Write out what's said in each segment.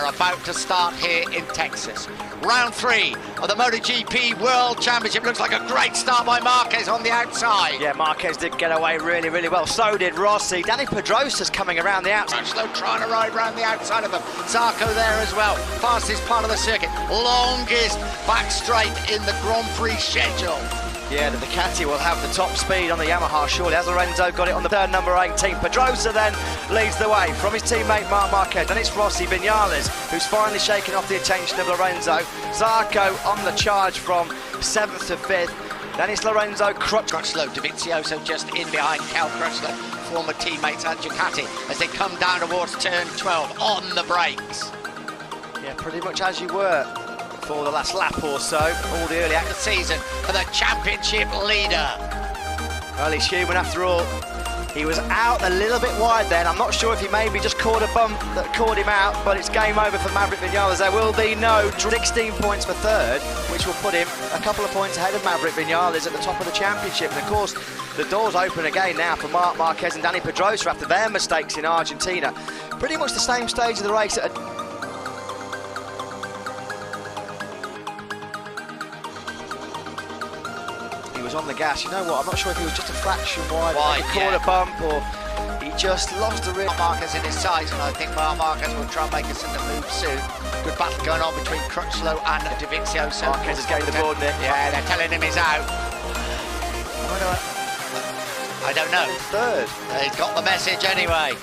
are about to start here in Texas. Round 3 of the MotoGP World Championship. Looks like a great start by Marquez on the outside. Yeah, Marquez did get away really well. So did Rossi. Dani Pedrosa's coming around the outside. Slow trying to ride round the outside of them. Zarco there as well. Fastest part of the circuit. Longest back straight in the Grand Prix schedule. Yeah, the Ducati will have the top speed on the Yamaha, surely. As Lorenzo got it on the turn number 18. Pedrosa then leads the way from his teammate Marc Marquez. And it's Rossi Vinales who's finally shaken off the attention of Lorenzo. Zarco on the charge from 7th to 5th. Then it's Lorenzo Crutchlow, Dovizioso just in behind Cal Crutchlow, former teammates at Ducati, as they come down towards turn 12 on the brakes. Yeah, pretty much as you were for the last lap or so. All the early The season for the championship leader. Well, he's human after all. He was out a little bit wide then. I'm not sure if he maybe just caught a bump that caught him out, but it's game over for Maverick Vinales. There will be no 16 points for third, which will put him a couple of points ahead of Maverick Vinales at the top of the championship. And of course, the doors open again now for Marc Marquez and Dani Pedrosa after their mistakes in Argentina. Pretty much the same stage of the race at He was on the gas. You know what? I'm not sure if he was just a fraction wide. He caught a bump, or he just lost the rear. Marquez in his size, and I think Marquez will try and make us in the move soon. Good battle going on between Crutchlow and Dovizioso. Marquez is getting the board, Nick. Yeah, they're telling him he's out. I don't know. Third. He's got the message anyway.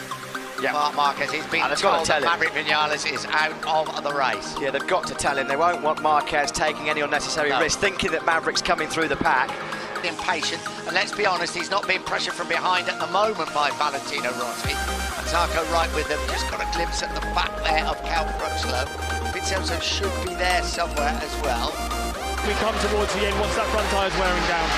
Yeah, Marc Marquez, he's been told that Maverick Vinales is out of the race. Yeah, they've got to tell him. They won't want Marquez taking any unnecessary risk, thinking that Maverick's coming through the pack. Impatient, and let's be honest, he's not being pressured from behind at the moment by Valentino Rossi. And Zarco right with them, just got a glimpse at the back there of Cal Crutchlow. Vincenzo should be there somewhere as well. We come towards the end once that front tyre's wearing down.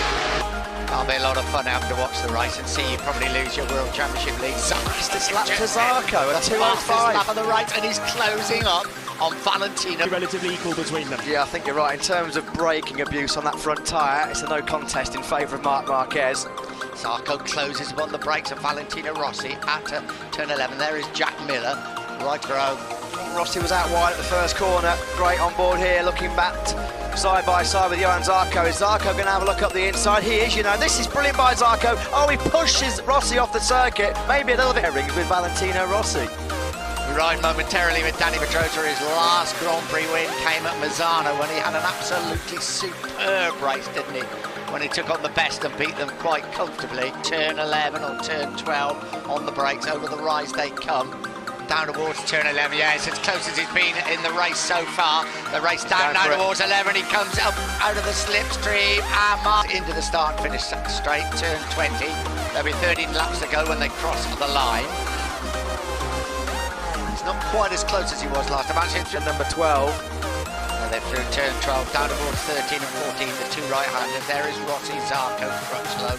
That'll be a lot of fun after watch the race and see you probably lose your World Championship lead. Fastest lap to Zarco at 2:05. Lap on the right, and he's closing up on Valentino. Relatively equal between them. Yeah, I think you're right. In terms of braking abuse on that front tyre, it's a no contest in favour of Marc Marquez. Zarco closes upon the brakes of Valentino Rossi at turn 11. There is Jack Miller, right row. Rossi was out wide at the first corner. Great on board here, looking back side by side with Johan Zarco. Is Zarco going to have a look up the inside? He is, you know. This is brilliant by Zarco. Oh, he pushes Rossi off the circuit. Maybe a little bit rings with Valentino Rossi. We ride momentarily with Dani Pedrosa. His last Grand Prix win came at Misano when he had an absolutely superb race, didn't he? When he took on the best and beat them quite comfortably. Turn 11 or turn 12 on the brakes. Over the rise they come. Down towards turn 11, yeah, it's as close as he's been in the race so far. The race down now towards 11, he comes up out of the slipstream and into the start and finish straight, turn 20. There'll be 13 laps to go when they cross the line. He's not quite as close as he was last time, actually it's number 12. They're through turn 12, down towards 13 and 14, the two right-handers. There is Rossi, Zarco, Crutchlow,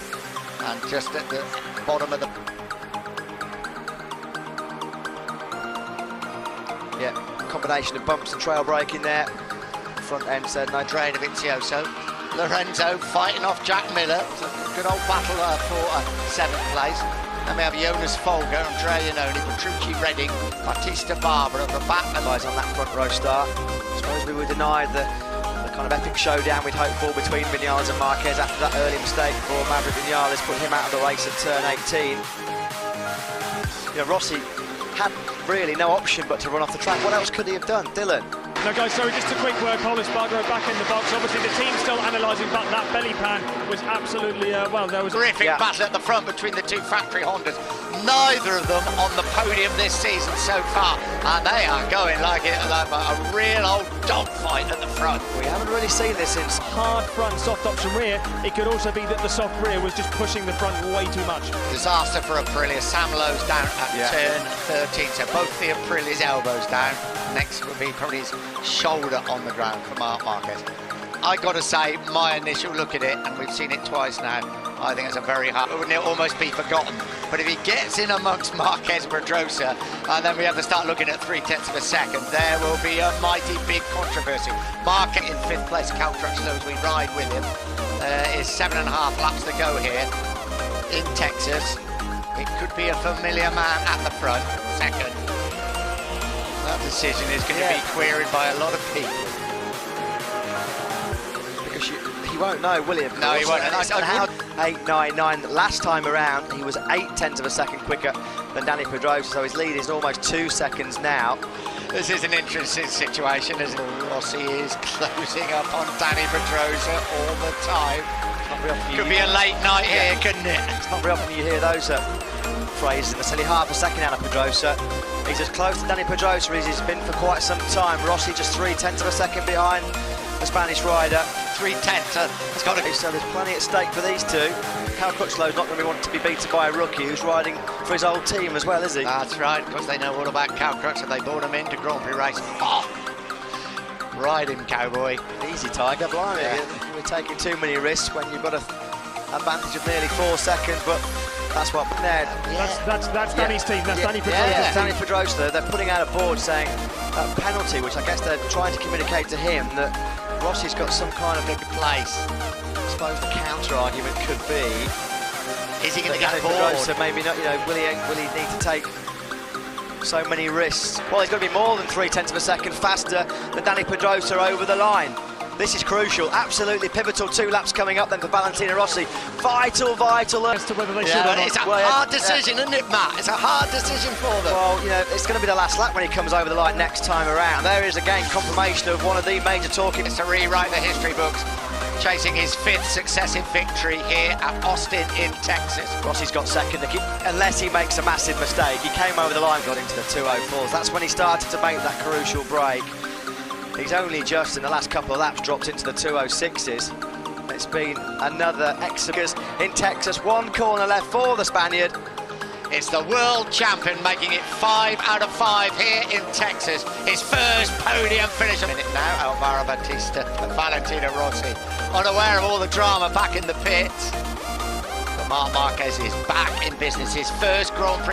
and just at the bottom of the... Yeah, combination of bumps and trail braking there. Front end said no. Andrea Dovizioso. Lorenzo fighting off Jack Miller. It's a good old battle for 7th place. Then we have Jonas Folger, Andrea Iannone, Petrucci Redding, Battista Barbara at the back. And lies on that front row start. I suppose we were denied the kind of epic showdown we'd hoped for between Vinales and Marquez after that early mistake for Maverick Vinales, put him out of the race at turn 18. You know, Rossi had really no option but to run off the track. What else could he have done? Dylan? No, guys, sorry, just a quick word. Paul Espargaro back in the box. Obviously, the team's still analysing, but that belly pan was absolutely, well, there was... Terrific battle at the front between the two factory Hondas. Neither of them on the podium this season so far, and they are going like a real old dogfight at the front. We haven't really seen this since... Hard front, soft option rear. It could also be that the soft rear was just pushing the front way too much. Disaster for Aprilia. Sam Lowe's down at turn 13, so both the Aprilia's elbows down. Next would be probably his shoulder on the ground for Marc Marquez. I got to say, my initial look at it, and we've seen it twice now, I think it's a very hard, wouldn't it almost be forgotten? But if he gets in amongst Marquez Pedrosa, and then we have to start looking at 0.3 of a second, there will be a mighty big controversy. Marquez in 5th place, Cal Crutchlow as we ride with him. Is 7.5 laps to go here in Texas. It could be a familiar man at the front, second. decision is going to be queried by a lot of people. Because he won't know, will he? No, he won't. And how 8.99 last time around, he was 0.8 of a second quicker than Danny Pedrosa, so his lead is almost 2 seconds now. This is an interesting situation, isn't it? Rossi is closing up on Danny Pedrosa all the time. Could be a late night here, couldn't it? It's not very often you hear those phrases. It's only half a second out of Pedrosa. He's as close to Danny Pedrosa as he's been for quite some time. Rossi just 0.3 of a second behind the Spanish rider. 0.3. It's got to be. So there's plenty at stake for these two. Cal Crutchlow's not going to be wanting to be beaten by a rookie who's riding for his old team as well, is he? That's right, because they know all about Cal Crutchlow. They brought him into Grand Prix racing. Oh. Ride him, cowboy. Easy, Tiger, blimey. Yeah. You're taking too many risks when you've got an advantage of nearly 4 seconds, but that's what there. That's Danny's team. That's Danny Pedrosa's team. Danny Pedrosa. They're putting out a board saying a penalty, which I guess they're trying to communicate to him that Rossi's got some kind of big place. I suppose the counter argument could be, is he going to get bored? Pedrosa Maybe not. You know, will he need to take so many risks? Well, he's got to be more than 0.3 of a second faster than Danny Pedrosa over the line. This is crucial, absolutely pivotal. 2 laps coming up then for Valentino Rossi. Vital. As to whether they should or not. It's a hard decision, isn't it, Matt? It's a hard decision for them. Well, you know, it's going to be the last lap when he comes over the line next time around. There is again confirmation of one of the major talking. It's to rewrite the history books. Chasing his 5th successive victory here at Austin in Texas. Rossi's got second, unless he makes a massive mistake. He came over the line, got into the 204s. That's when he started to make that crucial break. He's only just in the last couple of laps dropped into the 206s. It's been another exodus in Texas. 1 corner left for the Spaniard. It's the world champion making it 5 out of 5 here in Texas. His first podium finish. A minute now, Alvaro Bautista and Valentino Rossi. Unaware of all the drama back in the pits. But Marc Marquez is back in business. His first Grand Prix.